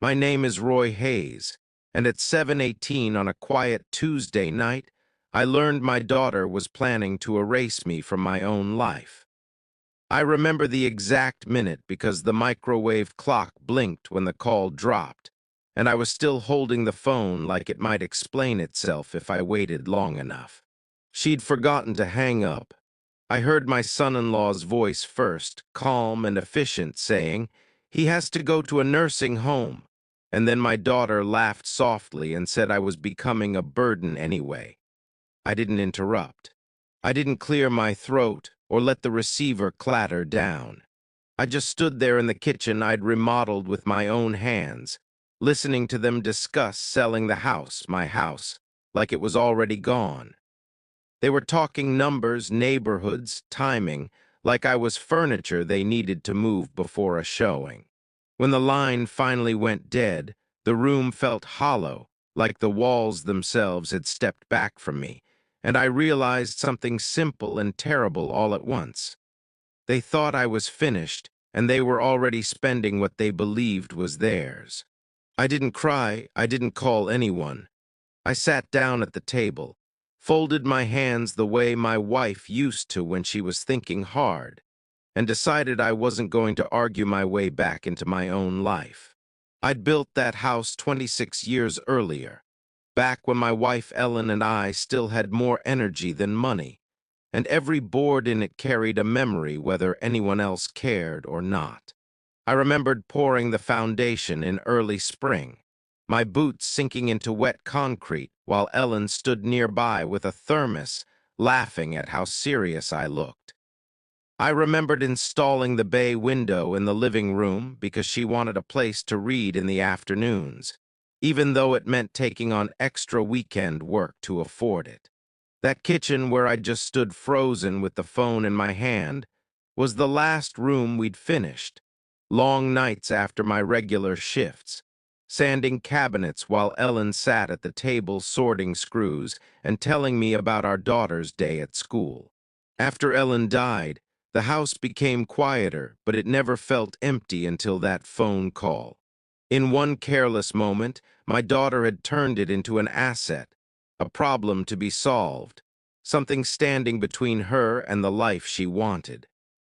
My name is Roy Hayes, and at 7:18 on a quiet Tuesday night, I learned my daughter was planning to erase me from my own life. I remember the exact minute because the microwave clock blinked when the call dropped, and I was still holding the phone like it might explain itself if I waited long enough. She'd forgotten to hang up. I heard my son-in-law's voice first, calm and efficient, saying, "He has to go to a nursing home." And then my daughter laughed softly and said I was becoming a burden anyway. I didn't interrupt. I didn't clear my throat or let the receiver clatter down. I just stood there in the kitchen I'd remodeled with my own hands, listening to them discuss selling the house, my house, like it was already gone. They were talking numbers, neighborhoods, timing, like I was furniture they needed to move before a showing. When the line finally went dead, the room felt hollow, like the walls themselves had stepped back from me, and I realized something simple and terrible all at once. They thought I was finished, and they were already spending what they believed was theirs. I didn't cry, I didn't call anyone. I sat down at the table, folded my hands the way my wife used to when she was thinking hard, and decided I wasn't going to argue my way back into my own life. I'd built that house 26 years earlier, back when my wife Ellen and I still had more energy than money, and every board in it carried a memory whether anyone else cared or not. I remembered pouring the foundation in early spring, my boots sinking into wet concrete while Ellen stood nearby with a thermos, laughing at how serious I looked. I remembered installing the bay window in the living room because she wanted a place to read in the afternoons, even though it meant taking on extra weekend work to afford it. That kitchen where I just stood frozen with the phone in my hand was the last room we'd finished. Long nights after my regular shifts, sanding cabinets while Ellen sat at the table sorting screws and telling me about our daughter's day at school. After Ellen died, the house became quieter, but it never felt empty until that phone call. In one careless moment, my daughter had turned it into an asset, a problem to be solved, something standing between her and the life she wanted.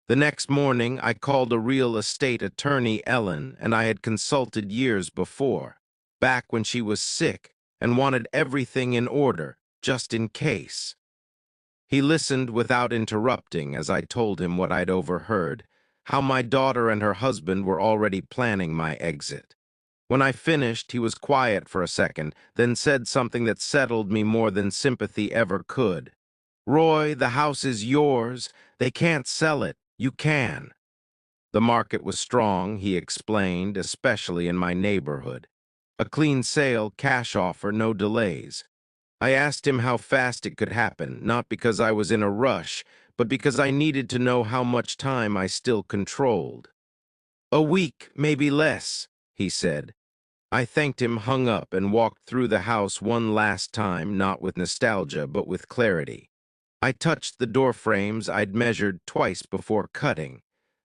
The next morning, I called a real estate attorney, Ellen, and I had consulted years before, back when she was sick and wanted everything in order, just in case. He listened without interrupting as I told him what I'd overheard, how my daughter and her husband were already planning my exit. When I finished, he was quiet for a second, then said something that settled me more than sympathy ever could. "Roy, the house is yours. They can't sell it. You can." The market was strong, he explained, especially in my neighborhood. A clean sale, cash offer, no delays. I asked him how fast it could happen, not because I was in a rush, but because I needed to know how much time I still controlled. "A week, maybe less," he said. I thanked him, hung up, and walked through the house one last time, not with nostalgia, but with clarity. I touched the door frames I'd measured twice before cutting,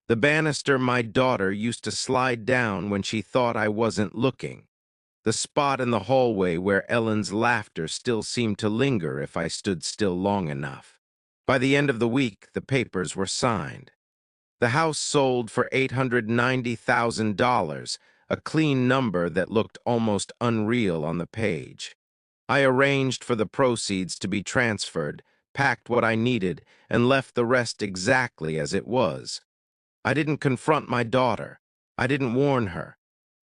the banister my daughter used to slide down when she thought I wasn't looking, the spot in the hallway where Ellen's laughter still seemed to linger if I stood still long enough. By the end of the week, the papers were signed. The house sold for $890,000, a clean number that looked almost unreal on the page. I arranged for the proceeds to be transferred, packed what I needed, and left the rest exactly as it was. I didn't confront my daughter. I didn't warn her.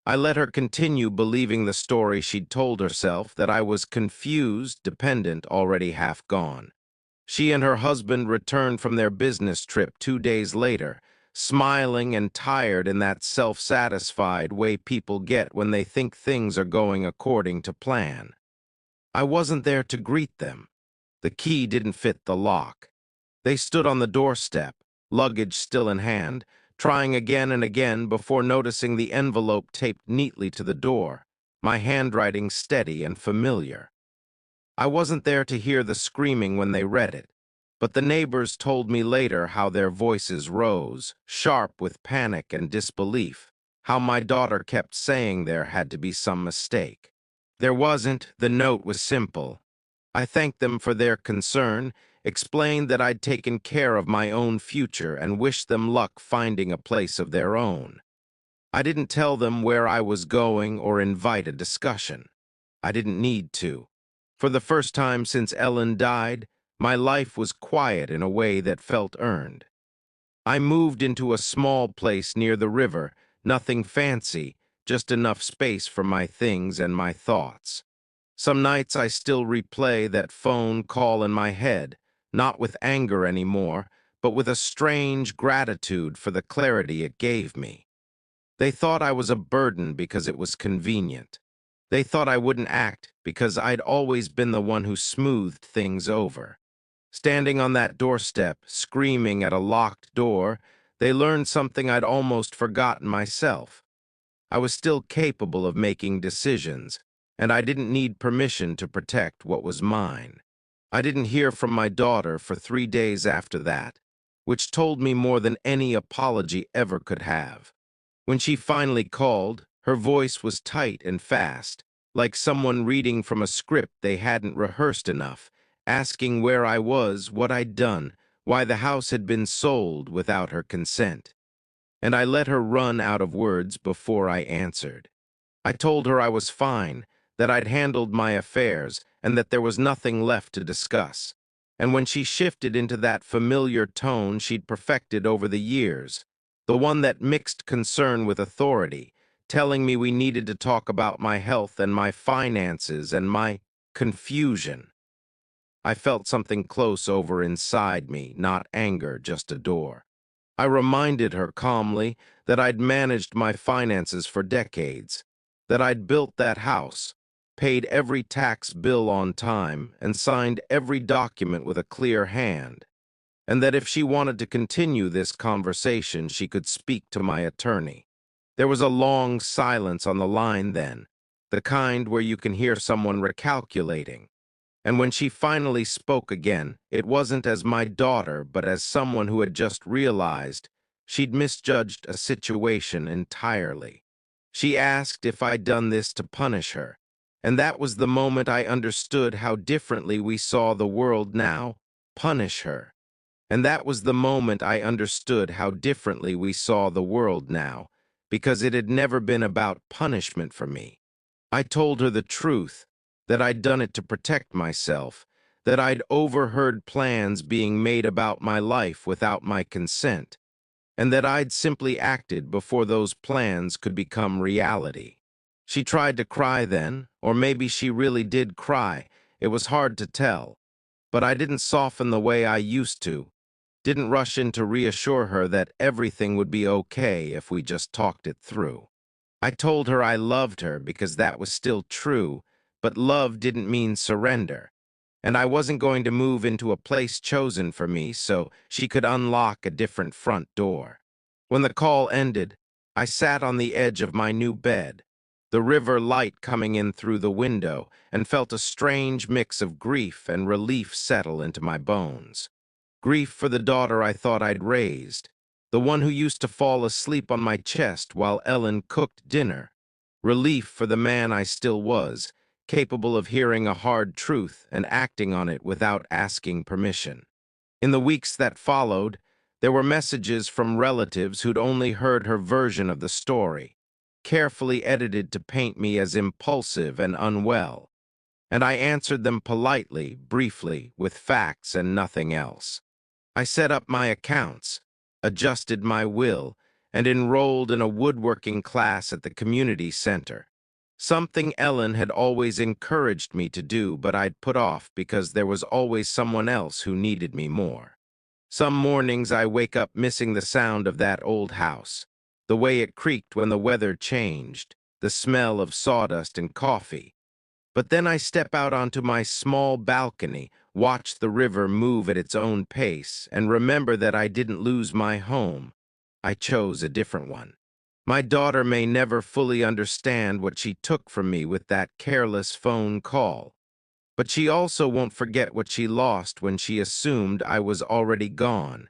I let her continue believing the story she'd told herself, that I was confused, dependent, already half gone. She and her husband returned from their business trip 2 days later, smiling and tired in that self-satisfied way people get when they think things are going according to plan. I wasn't there to greet them. The key didn't fit the lock. They stood on the doorstep, luggage still in hand, trying again and again before noticing the envelope taped neatly to the door, my handwriting steady and familiar. I wasn't there to hear the screaming when they read it, but the neighbors told me later how their voices rose, sharp with panic and disbelief, how my daughter kept saying there had to be some mistake. There wasn't. The note was simple. I thanked them for their concern, explained that I'd taken care of my own future, and wished them luck finding a place of their own. I didn't tell them where I was going or invite a discussion. I didn't need to. For the first time since Ellen died, my life was quiet in a way that felt earned. I moved into a small place near the river, nothing fancy, just enough space for my things and my thoughts. Some nights I still replay that phone call in my head, not with anger anymore, but with a strange gratitude for the clarity it gave me. They thought I was a burden because it was convenient. They thought I wouldn't act because I'd always been the one who smoothed things over. Standing on that doorstep, screaming at a locked door, they learned something I'd almost forgotten myself. I was still capable of making decisions, and I didn't need permission to protect what was mine. I didn't hear from my daughter for 3 days after that, which told me more than any apology ever could have. When she finally called, her voice was tight and fast, like someone reading from a script they hadn't rehearsed enough, asking where I was, what I'd done, why the house had been sold without her consent. And I let her run out of words before I answered. I told her I was fine, that I'd handled my affairs, and that there was nothing left to discuss. And when she shifted into that familiar tone she'd perfected over the years, the one that mixed concern with authority, telling me we needed to talk about my health and my finances and my confusion, I felt something close over inside me, not anger, just a door. I reminded her calmly that I'd managed my finances for decades, that I'd built that house, paid every tax bill on time, and signed every document with a clear hand, and that if she wanted to continue this conversation, she could speak to my attorney. There was a long silence on the line then, the kind where you can hear someone recalculating. And when she finally spoke again, it wasn't as my daughter, but as someone who had just realized she'd misjudged a situation entirely. She asked if I'd done this to punish her, and that was the moment I understood how differently we saw the world now. Punish her. And that was the moment I understood how differently we saw the world now, because it had never been about punishment for me. I told her the truth, that I'd done it to protect myself, that I'd overheard plans being made about my life without my consent, and that I'd simply acted before those plans could become reality. She tried to cry then, or maybe she really did cry. It was hard to tell, but I didn't soften the way I used to, didn't rush in to reassure her that everything would be okay if we just talked it through. I told her I loved her because that was still true, but love didn't mean surrender, and I wasn't going to move into a place chosen for me so she could unlock a different front door. When the call ended, I sat on the edge of my new bed, the river light coming in through the window, and felt a strange mix of grief and relief settle into my bones. Grief for the daughter I thought I'd raised, the one who used to fall asleep on my chest while Ellen cooked dinner. Relief for the man I still was, capable of hearing a hard truth and acting on it without asking permission. In the weeks that followed, there were messages from relatives who'd only heard her version of the story, carefully edited to paint me as impulsive and unwell, and I answered them politely, briefly, with facts and nothing else. I set up my accounts, adjusted my will, and enrolled in a woodworking class at the community center. Something Ellen had always encouraged me to do, but I'd put off because there was always someone else who needed me more. Some mornings I wake up missing the sound of that old house, the way it creaked when the weather changed, the smell of sawdust and coffee. But then I step out onto my small balcony, watch the river move at its own pace, and remember that I didn't lose my home. I chose a different one. My daughter may never fully understand what she took from me with that careless phone call, but she also won't forget what she lost when she assumed I was already gone,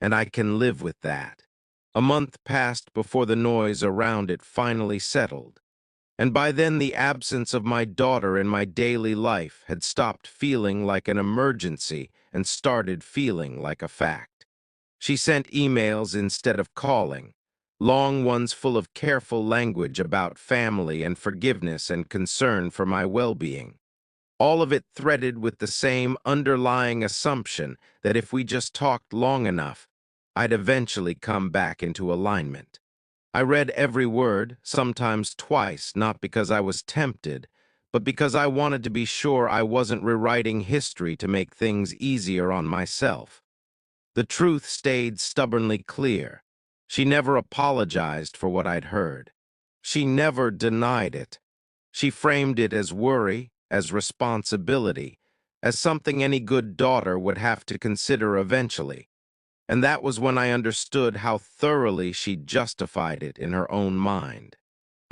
and I can live with that. A month passed before the noise around it finally settled, and by then the absence of my daughter in my daily life had stopped feeling like an emergency and started feeling like a fact. She sent emails instead of calling, long ones full of careful language about family and forgiveness and concern for my well-being. All of it threaded with the same underlying assumption that if we just talked long enough, I'd eventually come back into alignment. I read every word, sometimes twice, not because I was tempted, but because I wanted to be sure I wasn't rewriting history to make things easier on myself. The truth stayed stubbornly clear. She never apologized for what I'd heard. She never denied it. She framed it as worry, as responsibility, as something any good daughter would have to consider eventually. And that was when I understood how thoroughly she justified it in her own mind.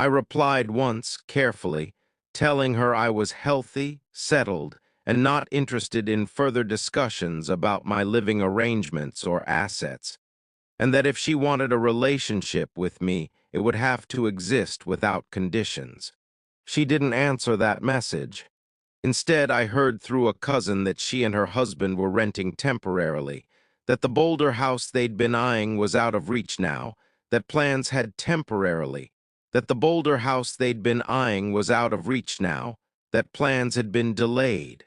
I replied once, carefully, telling her I was healthy, settled, and not interested in further discussions about my living arrangements or assets, and that if she wanted a relationship with me, it would have to exist without conditions. She didn't answer that message. Instead, I heard through a cousin that she and her husband were renting temporarily, that the Boulder house they'd been eyeing was out of reach now, that plans had temporarily, that the Boulder house they'd been eyeing was out of reach now, that plans had been delayed.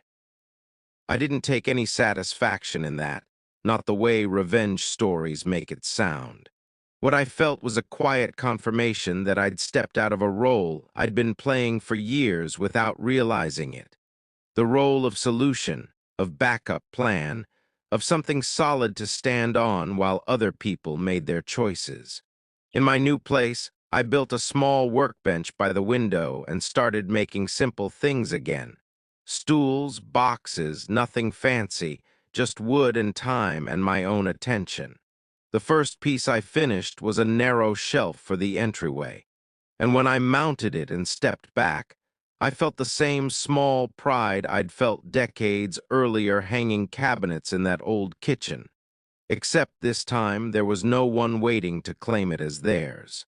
I didn't take any satisfaction in that, not the way revenge stories make it sound. What I felt was a quiet confirmation that I'd stepped out of a role I'd been playing for years without realizing it. The role of solution, of backup plan, of something solid to stand on while other people made their choices. In my new place, I built a small workbench by the window and started making simple things again. Stools, boxes, nothing fancy, just wood and time and my own attention. The first piece I finished was a narrow shelf for the entryway, and when I mounted it and stepped back, I felt the same small pride I'd felt decades earlier hanging cabinets in that old kitchen, except this time there was no one waiting to claim it as theirs.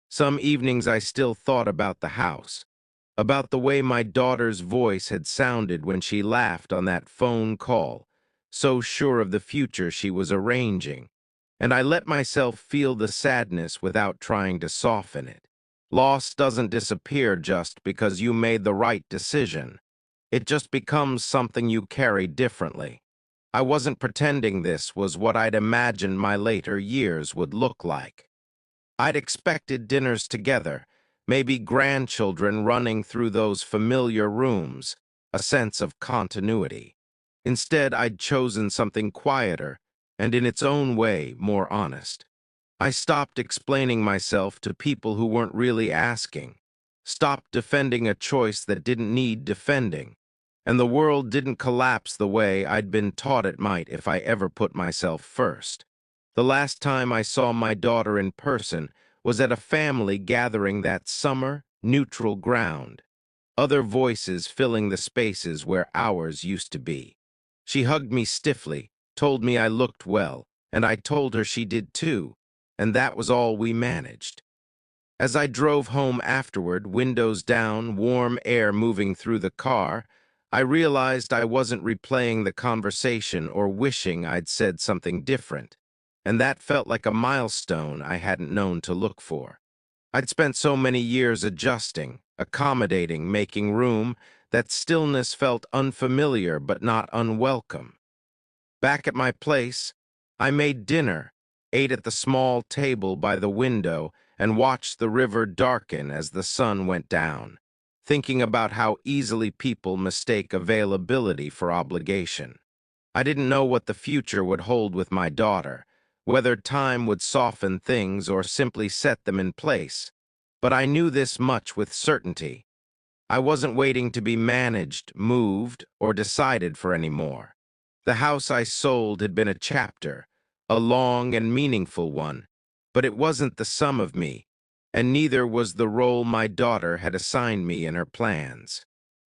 Some evenings I still thought about the house, about the way my daughter's voice had sounded when she laughed on that phone call, so sure of the future she was arranging, and I let myself feel the sadness without trying to soften it. Loss doesn't disappear just because you made the right decision. It just becomes something you carry differently. I wasn't pretending this was what I'd imagined my later years would look like. I'd expected dinners together, maybe grandchildren running through those familiar rooms, a sense of continuity. Instead, I'd chosen something quieter, and in its own way, more honest. I stopped explaining myself to people who weren't really asking, stopped defending a choice that didn't need defending, and the world didn't collapse the way I'd been taught it might if I ever put myself first. The last time I saw my daughter in person was at a family gathering that summer, neutral ground, other voices filling the spaces where ours used to be. She hugged me stiffly, told me I looked well, and I told her she did too, and that was all we managed. As I drove home afterward, windows down, warm air moving through the car, I realized I wasn't replaying the conversation or wishing I'd said something different, and that felt like a milestone I hadn't known to look for. I'd spent so many years adjusting, accommodating, making room, that stillness felt unfamiliar but not unwelcome. Back at my place, I made dinner, ate at the small table by the window, and watched the river darken as the sun went down, thinking about how easily people mistake availability for obligation. I didn't know what the future would hold with my daughter, whether time would soften things or simply set them in place, but I knew this much with certainty. I wasn't waiting to be managed, moved, or decided for any more. The house I sold had been a chapter, a long and meaningful one, but it wasn't the sum of me, and neither was the role my daughter had assigned me in her plans.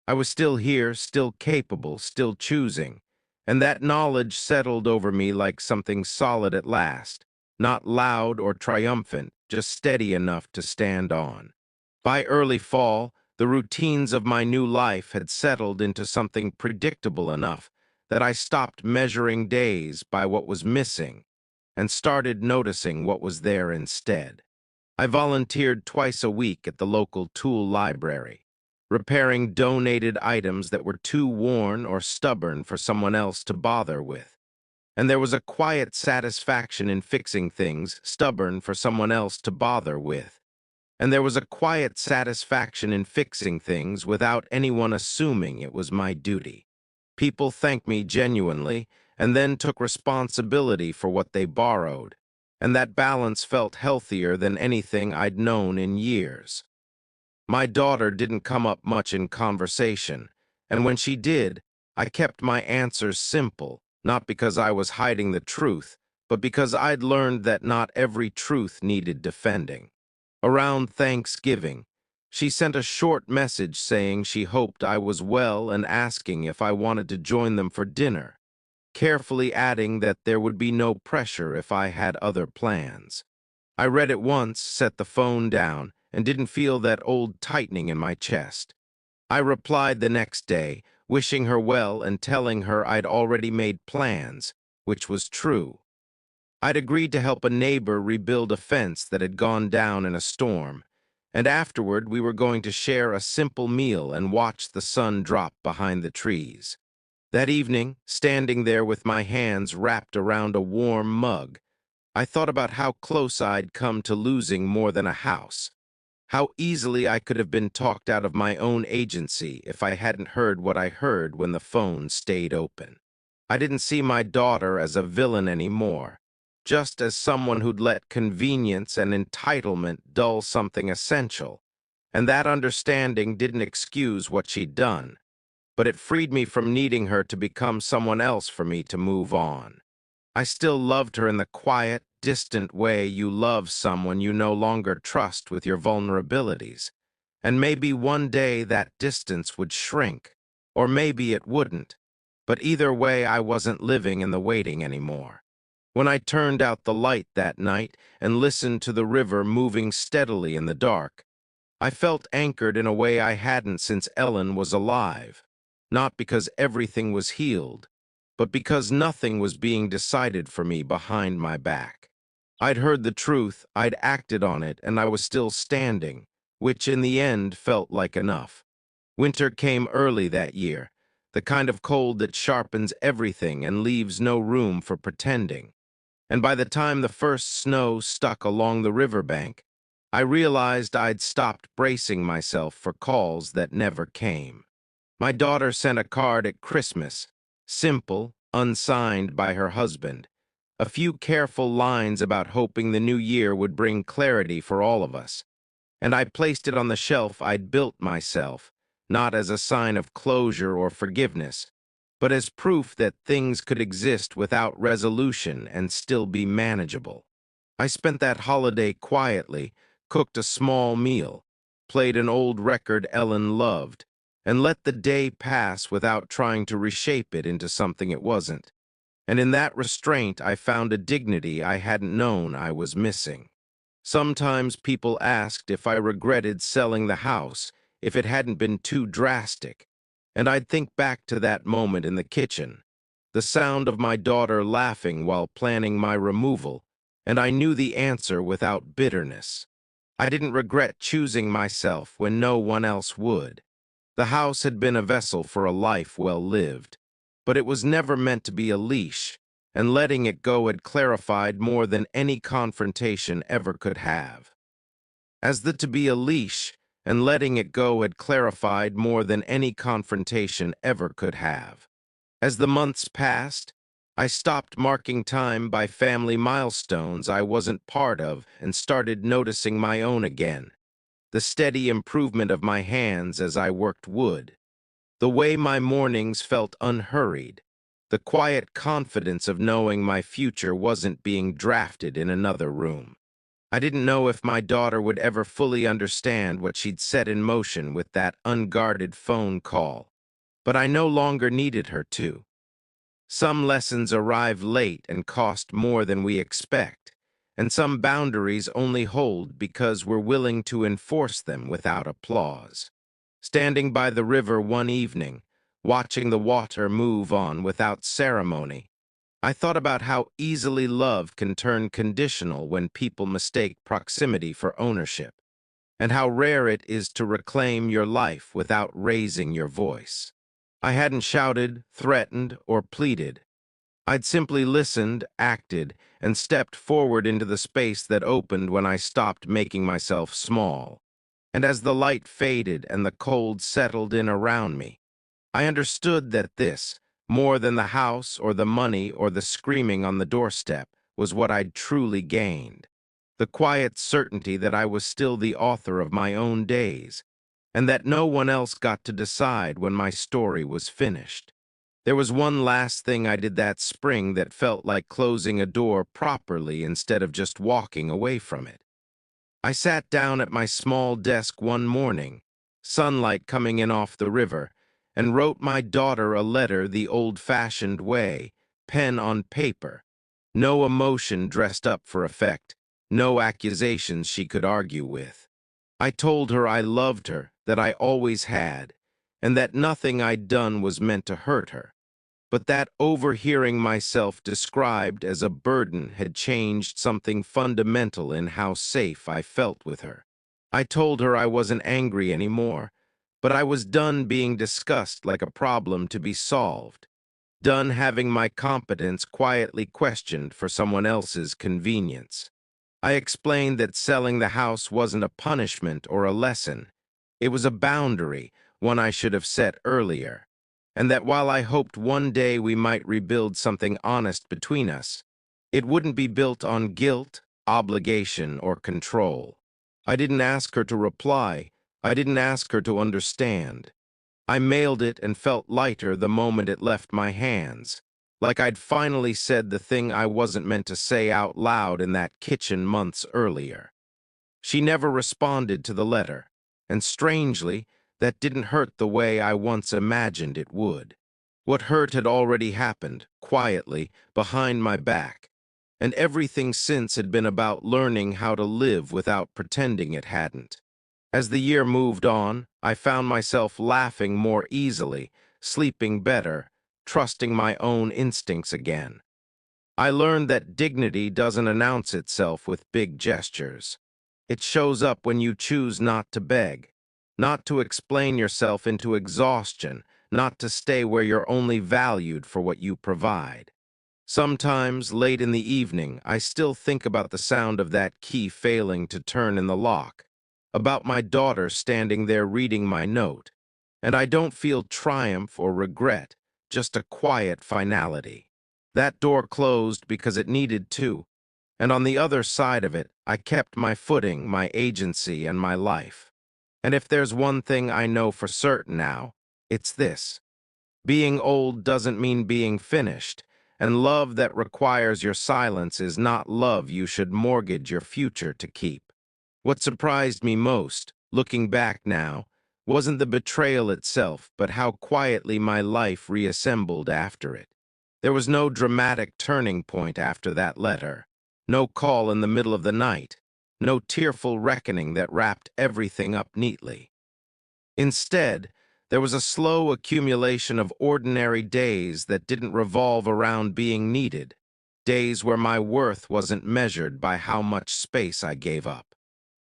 I was still here, still capable, still choosing, and that knowledge settled over me like something solid at last, not loud or triumphant, just steady enough to stand on. By early fall, the routines of my new life had settled into something predictable enough that I stopped measuring days by what was missing and started noticing what was there instead. I volunteered twice a week at the local tool library, repairing donated items that were too worn or stubborn for someone else to bother with. And there was a quiet satisfaction in fixing things stubborn for someone else to bother with. And there was a quiet satisfaction in fixing things without anyone assuming it was my duty. People thanked me genuinely and then took responsibility for what they borrowed, and that balance felt healthier than anything I'd known in years. My daughter didn't come up much in conversation, and when she did, I kept my answers simple, not because I was hiding the truth, but because I'd learned that not every truth needed defending. Around Thanksgiving, she sent a short message saying she hoped I was well and asking if I wanted to join them for dinner, carefully adding that there would be no pressure if I had other plans. I read it once, set the phone down, and didn't feel that old tightening in my chest. I replied the next day, wishing her well and telling her I'd already made plans, which was true. I'd agreed to help a neighbor rebuild a fence that had gone down in a storm, and afterward we were going to share a simple meal and watch the sun drop behind the trees. That evening, standing there with my hands wrapped around a warm mug, I thought about how close I'd come to losing more than a house, how easily I could have been talked out of my own agency if I hadn't heard what I heard when the phone stayed open. I didn't see my daughter as a villain anymore, just as someone who'd let convenience and entitlement dull something essential, and that understanding didn't excuse what she'd done, but it freed me from needing her to become someone else for me to move on. I still loved her in the quiet, distant way you love someone you no longer trust with your vulnerabilities. And maybe one day that distance would shrink, or maybe it wouldn't. But either way, I wasn't living in the waiting anymore. When I turned out the light that night and listened to the river moving steadily in the dark, I felt anchored in a way I hadn't since Ellen was alive. Not because everything was healed, but because nothing was being decided for me behind my back. I'd heard the truth, I'd acted on it, and I was still standing, which in the end felt like enough. Winter came early that year, the kind of cold that sharpens everything and leaves no room for pretending. And by the time the first snow stuck along the riverbank, I realized I'd stopped bracing myself for calls that never came. My daughter sent a card at Christmas, simple, unsigned by her husband, a few careful lines about hoping the new year would bring clarity for all of us, and I placed it on the shelf I'd built myself, not as a sign of closure or forgiveness, but as proof that things could exist without resolution and still be manageable. I spent that holiday quietly, cooked a small meal, played an old record Ellen loved, and let the day pass without trying to reshape it into something it wasn't. And in that restraint, I found a dignity I hadn't known I was missing. Sometimes people asked if I regretted selling the house, if it hadn't been too drastic, and I'd think back to that moment in the kitchen, the sound of my daughter laughing while planning my removal, and I knew the answer without bitterness. I didn't regret choosing myself when no one else would. The house had been a vessel for a life well lived, but it was never meant to be a leash, and letting it go had clarified more than any confrontation ever could have. As the to be a leash, and letting it go had clarified more than any confrontation ever could have. As the months passed, I stopped marking time by family milestones I wasn't part of and started noticing my own again. The steady improvement of my hands as I worked wood, the way my mornings felt unhurried, the quiet confidence of knowing my future wasn't being drafted in another room. I didn't know if my daughter would ever fully understand what she'd set in motion with that unguarded phone call, but I no longer needed her to. Some lessons arrive late and cost more than we expect, and some boundaries only hold because we're willing to enforce them without applause. Standing by the river one evening, watching the water move on without ceremony, I thought about how easily love can turn conditional when people mistake proximity for ownership, and how rare it is to reclaim your life without raising your voice. I hadn't shouted, threatened, or pleaded. I'd simply listened, acted, and stepped forward into the space that opened when I stopped making myself small. And as the light faded and the cold settled in around me, I understood that this, more than the house or the money or the screaming on the doorstep, was what I'd truly gained. The quiet certainty that I was still the author of my own days, and that no one else got to decide when my story was finished. There was one last thing I did that spring that felt like closing a door properly instead of just walking away from it. I sat down at my small desk one morning, sunlight coming in off the river, and wrote my daughter a letter the old-fashioned way, pen on paper. No emotion dressed up for effect, no accusations she could argue with. I told her I loved her, that I always had, and that nothing I'd done was meant to hurt her, but that overhearing myself described as a burden had changed something fundamental in how safe I felt with her. I told her I wasn't angry anymore, but I was done being discussed like a problem to be solved, done having my competence quietly questioned for someone else's convenience. I explained that selling the house wasn't a punishment or a lesson. It was a boundary, one I should have set earlier, and that while I hoped one day we might rebuild something honest between us, it wouldn't be built on guilt, obligation, or control. I didn't ask her to reply. I didn't ask her to understand. I mailed it and felt lighter the moment it left my hands, like I'd finally said the thing I wasn't meant to say out loud in that kitchen months earlier. She never responded to the letter, and strangely, that didn't hurt the way I once imagined it would. What hurt had already happened, quietly, behind my back, and everything since had been about learning how to live without pretending it hadn't. As the year moved on, I found myself laughing more easily, sleeping better, trusting my own instincts again. I learned that dignity doesn't announce itself with big gestures. It shows up when you choose not to beg, not to explain yourself into exhaustion, not to stay where you're only valued for what you provide. Sometimes, late in the evening, I still think about the sound of that key failing to turn in the lock, about my daughter standing there reading my note, and I don't feel triumph or regret, just a quiet finality. That door closed because it needed to, and on the other side of it, I kept my footing, my agency, and my life. And if there's one thing I know for certain now, it's this. Being old doesn't mean being finished, and love that requires your silence is not love you should mortgage your future to keep. What surprised me most, looking back now, wasn't the betrayal itself, but how quietly my life reassembled after it. There was no dramatic turning point after that letter, no call in the middle of the night, no tearful reckoning that wrapped everything up neatly. Instead, there was a slow accumulation of ordinary days that didn't revolve around being needed, days where my worth wasn't measured by how much space I gave up.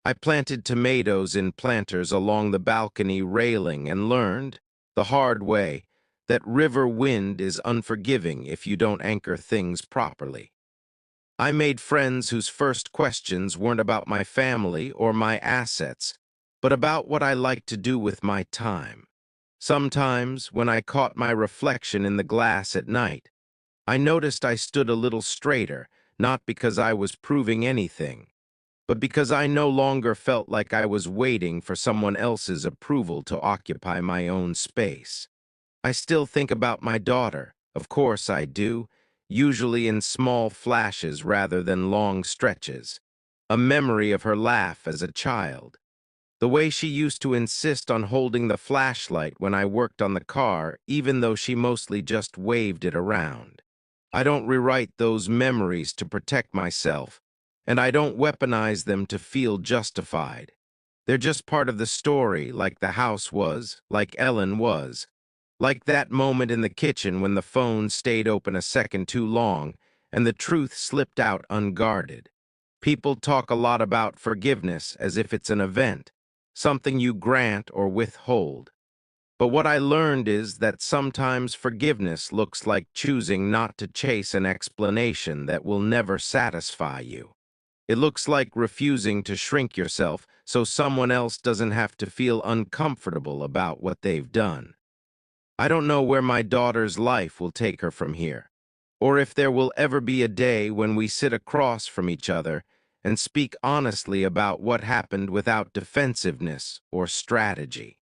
I planted tomatoes in planters along the balcony railing and learned, the hard way, that river wind is unforgiving if you don't anchor things properly. I made friends whose first questions weren't about my family or my assets, but about what I liked to do with my time. Sometimes, when I caught my reflection in the glass at night, I noticed I stood a little straighter, not because I was proving anything, but because I no longer felt like I was waiting for someone else's approval to occupy my own space. I still think about my daughter, of course I do, usually in small flashes rather than long stretches. A memory of her laugh as a child. The way she used to insist on holding the flashlight when I worked on the car, even though she mostly just waved it around. I don't rewrite those memories to protect myself. and I don't weaponize them to feel justified. They're just part of the story, like the house was, like Ellen was. Like that moment in the kitchen when the phone stayed open a second too long and the truth slipped out unguarded. People talk a lot about forgiveness as if it's an event, something you grant or withhold. But what I learned is that sometimes forgiveness looks like choosing not to chase an explanation that will never satisfy you. It looks like refusing to shrink yourself so someone else doesn't have to feel uncomfortable about what they've done. I don't know where my daughter's life will take her from here, or if there will ever be a day when we sit across from each other and speak honestly about what happened without defensiveness or strategy.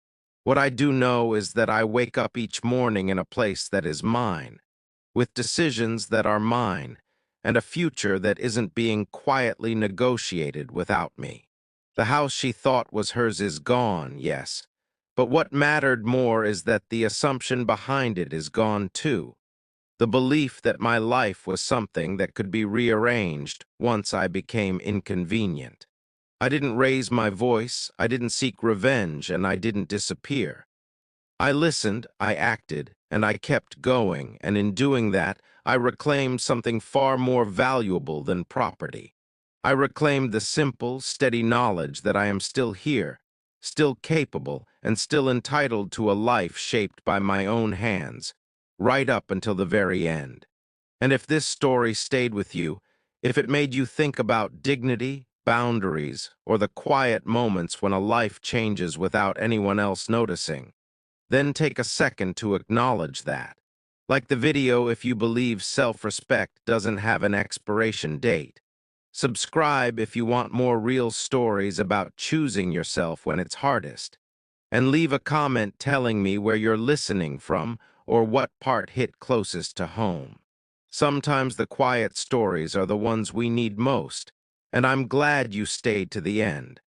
What I do know is that I wake up each morning in a place that is mine, with decisions that are mine, and a future that isn't being quietly negotiated without me. The house she thought was hers is gone, yes, but what mattered more is that the assumption behind it is gone too. The belief that my life was something that could be rearranged once I became inconvenient. I didn't raise my voice, I didn't seek revenge, and I didn't disappear. I listened, I acted, and I kept going, and in doing that, I reclaimed something far more valuable than property. I reclaimed the simple, steady knowledge that I am still here, still capable, and still entitled to a life shaped by my own hands, right up until the very end. And if this story stayed with you, if it made you think about dignity, boundaries, or the quiet moments when a life changes without anyone else noticing, then take a second to acknowledge that. Like the video, if you believe self-respect doesn't have an expiration date. Subscribe if you want more real stories about choosing yourself when it's hardest. And leave a comment telling me where you're listening from or what part hit closest to home. Sometimes the quiet stories are the ones we need most, and I'm glad you stayed to the end.